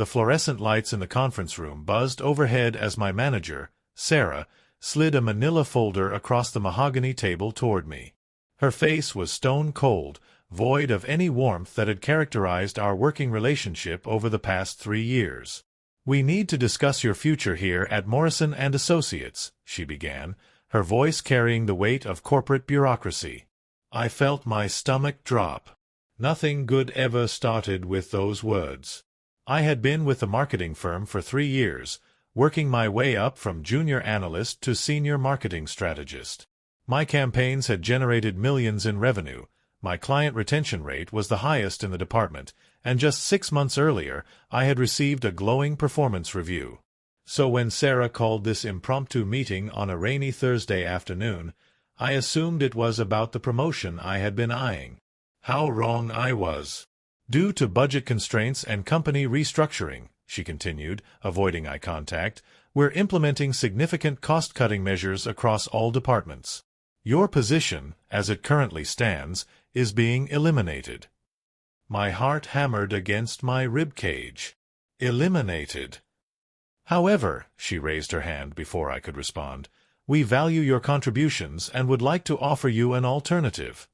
The fluorescent lights in the conference room buzzed overhead as my manager, Sarah, slid a manila folder across the mahogany table toward me. Her face was stone cold, void of any warmth that had characterized our working relationship over the past 3 years. "We need to discuss your future here at Morrison & Associates," she began, her voice carrying the weight of corporate bureaucracy. I felt my stomach drop. Nothing good ever started with those words. I had been with the marketing firm for 3 years, working my way up from junior analyst to senior marketing strategist. My campaigns had generated millions in revenue, my client retention rate was the highest in the department, and just 6 months earlier I had received a glowing performance review. So when Sarah called this impromptu meeting on a rainy Thursday afternoon, I assumed it was about the promotion I had been eyeing. How wrong I was. "Due to budget constraints and company restructuring," she continued, avoiding eye contact, "we're implementing significant cost-cutting measures across all departments. Your position, as it currently stands, is being eliminated." My heart hammered against my ribcage. Eliminated. "However," she raised her hand before I could respond, "we value your contributions and would like to offer you an alternative."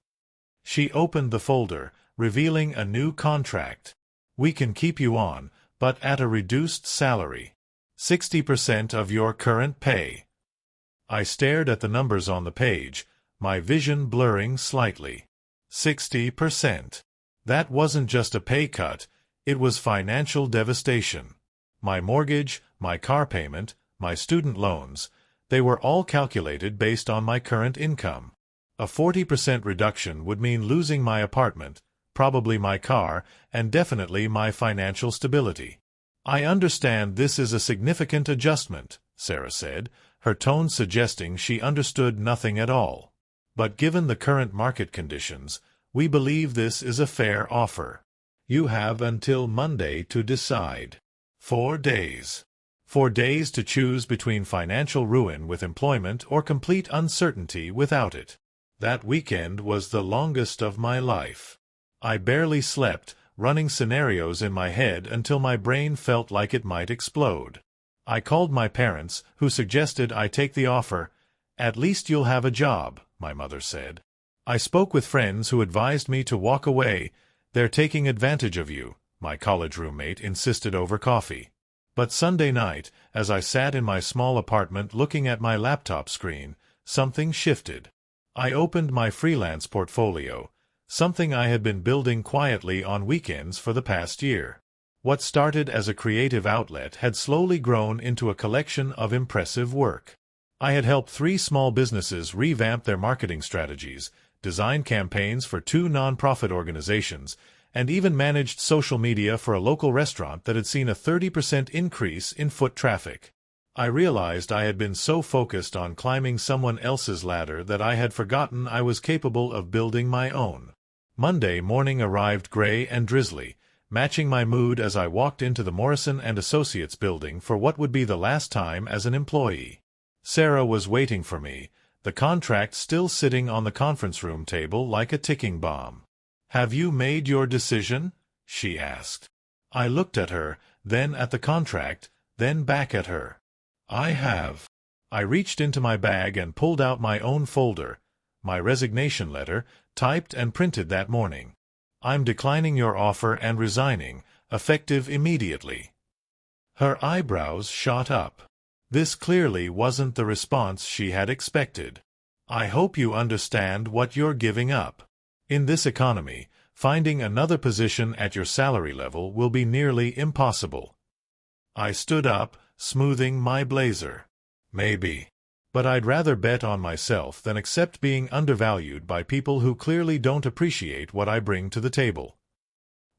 She opened the folder, revealing a new contract. "We can keep you on, but at a reduced salary. 60% of your current pay." I stared at the numbers on the page, my vision blurring slightly. 60%. That wasn't just a pay cut, it was financial devastation. My mortgage, my car payment, my student loans, they were all calculated based on my current income. A 40% reduction would mean losing my apartment, probably my car, and definitely my financial stability. "I understand this is a significant adjustment," Sarah said, her tone suggesting she understood nothing at all. "But given the current market conditions, we believe this is a fair offer. You have until Monday to decide. 4 days. 4 days to choose between financial ruin with employment or complete uncertainty without it." That weekend was the longest of my life. I barely slept, running scenarios in my head until my brain felt like it might explode. I called my parents, who suggested I take the offer. "At least you'll have a job," my mother said. I spoke with friends who advised me to walk away. "They're taking advantage of you," my college roommate insisted over coffee. But Sunday night, as I sat in my small apartment looking at my laptop screen, something shifted. I opened my freelance portfolio, something I had been building quietly on weekends for the past year. What started as a creative outlet had slowly grown into a collection of impressive work. I had helped 3 small businesses revamp their marketing strategies, designed campaigns for 2 nonprofit organizations, and even managed social media for a local restaurant that had seen a 30% increase in foot traffic. I realized I had been so focused on climbing someone else's ladder that I had forgotten I was capable of building my own. Monday morning arrived gray and drizzly, matching my mood as I walked into the Morrison & Associates building for what would be the last time as an employee. Sarah was waiting for me, the contract still sitting on the conference room table like a ticking bomb. "Have you made your decision?" she asked. I looked at her, then at the contract, then back at her. "I have." I reached into my bag and pulled out my own folder, my resignation letter, typed and printed that morning. "I'm declining your offer and resigning, effective immediately." Her eyebrows shot up. This clearly wasn't the response she had expected. "I hope you understand what you're giving up. In this economy, finding another position at your salary level will be nearly impossible." I stood up, smoothing my blazer. "Maybe. But I'd rather bet on myself than accept being undervalued by people who clearly don't appreciate what I bring to the table."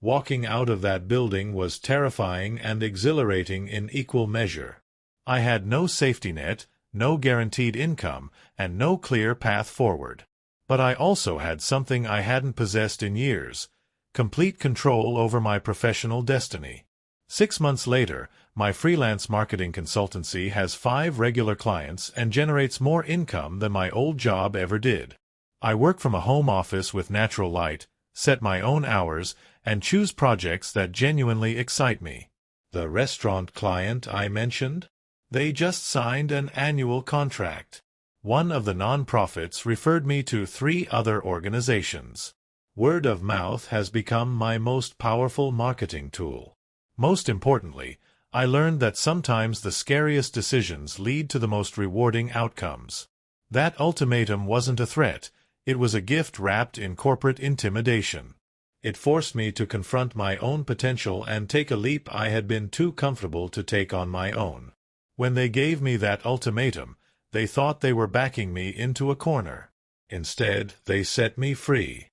Walking out of that building was terrifying and exhilarating in equal measure. I had no safety net, no guaranteed income, and no clear path forward. But I also had something I hadn't possessed in years: complete control over my professional destiny. 6 months later, my freelance marketing consultancy has 5 regular clients and generates more income than my old job ever did. I work from a home office with natural light, set my own hours, and choose projects that genuinely excite me. The restaurant client I mentioned? They just signed an annual contract. One of the nonprofits referred me to 3 other organizations. Word of mouth has become my most powerful marketing tool. Most importantly, I learned that sometimes the scariest decisions lead to the most rewarding outcomes. That ultimatum wasn't a threat, it was a gift wrapped in corporate intimidation. It forced me to confront my own potential and take a leap I had been too comfortable to take on my own. When they gave me that ultimatum, they thought they were backing me into a corner. Instead, they set me free.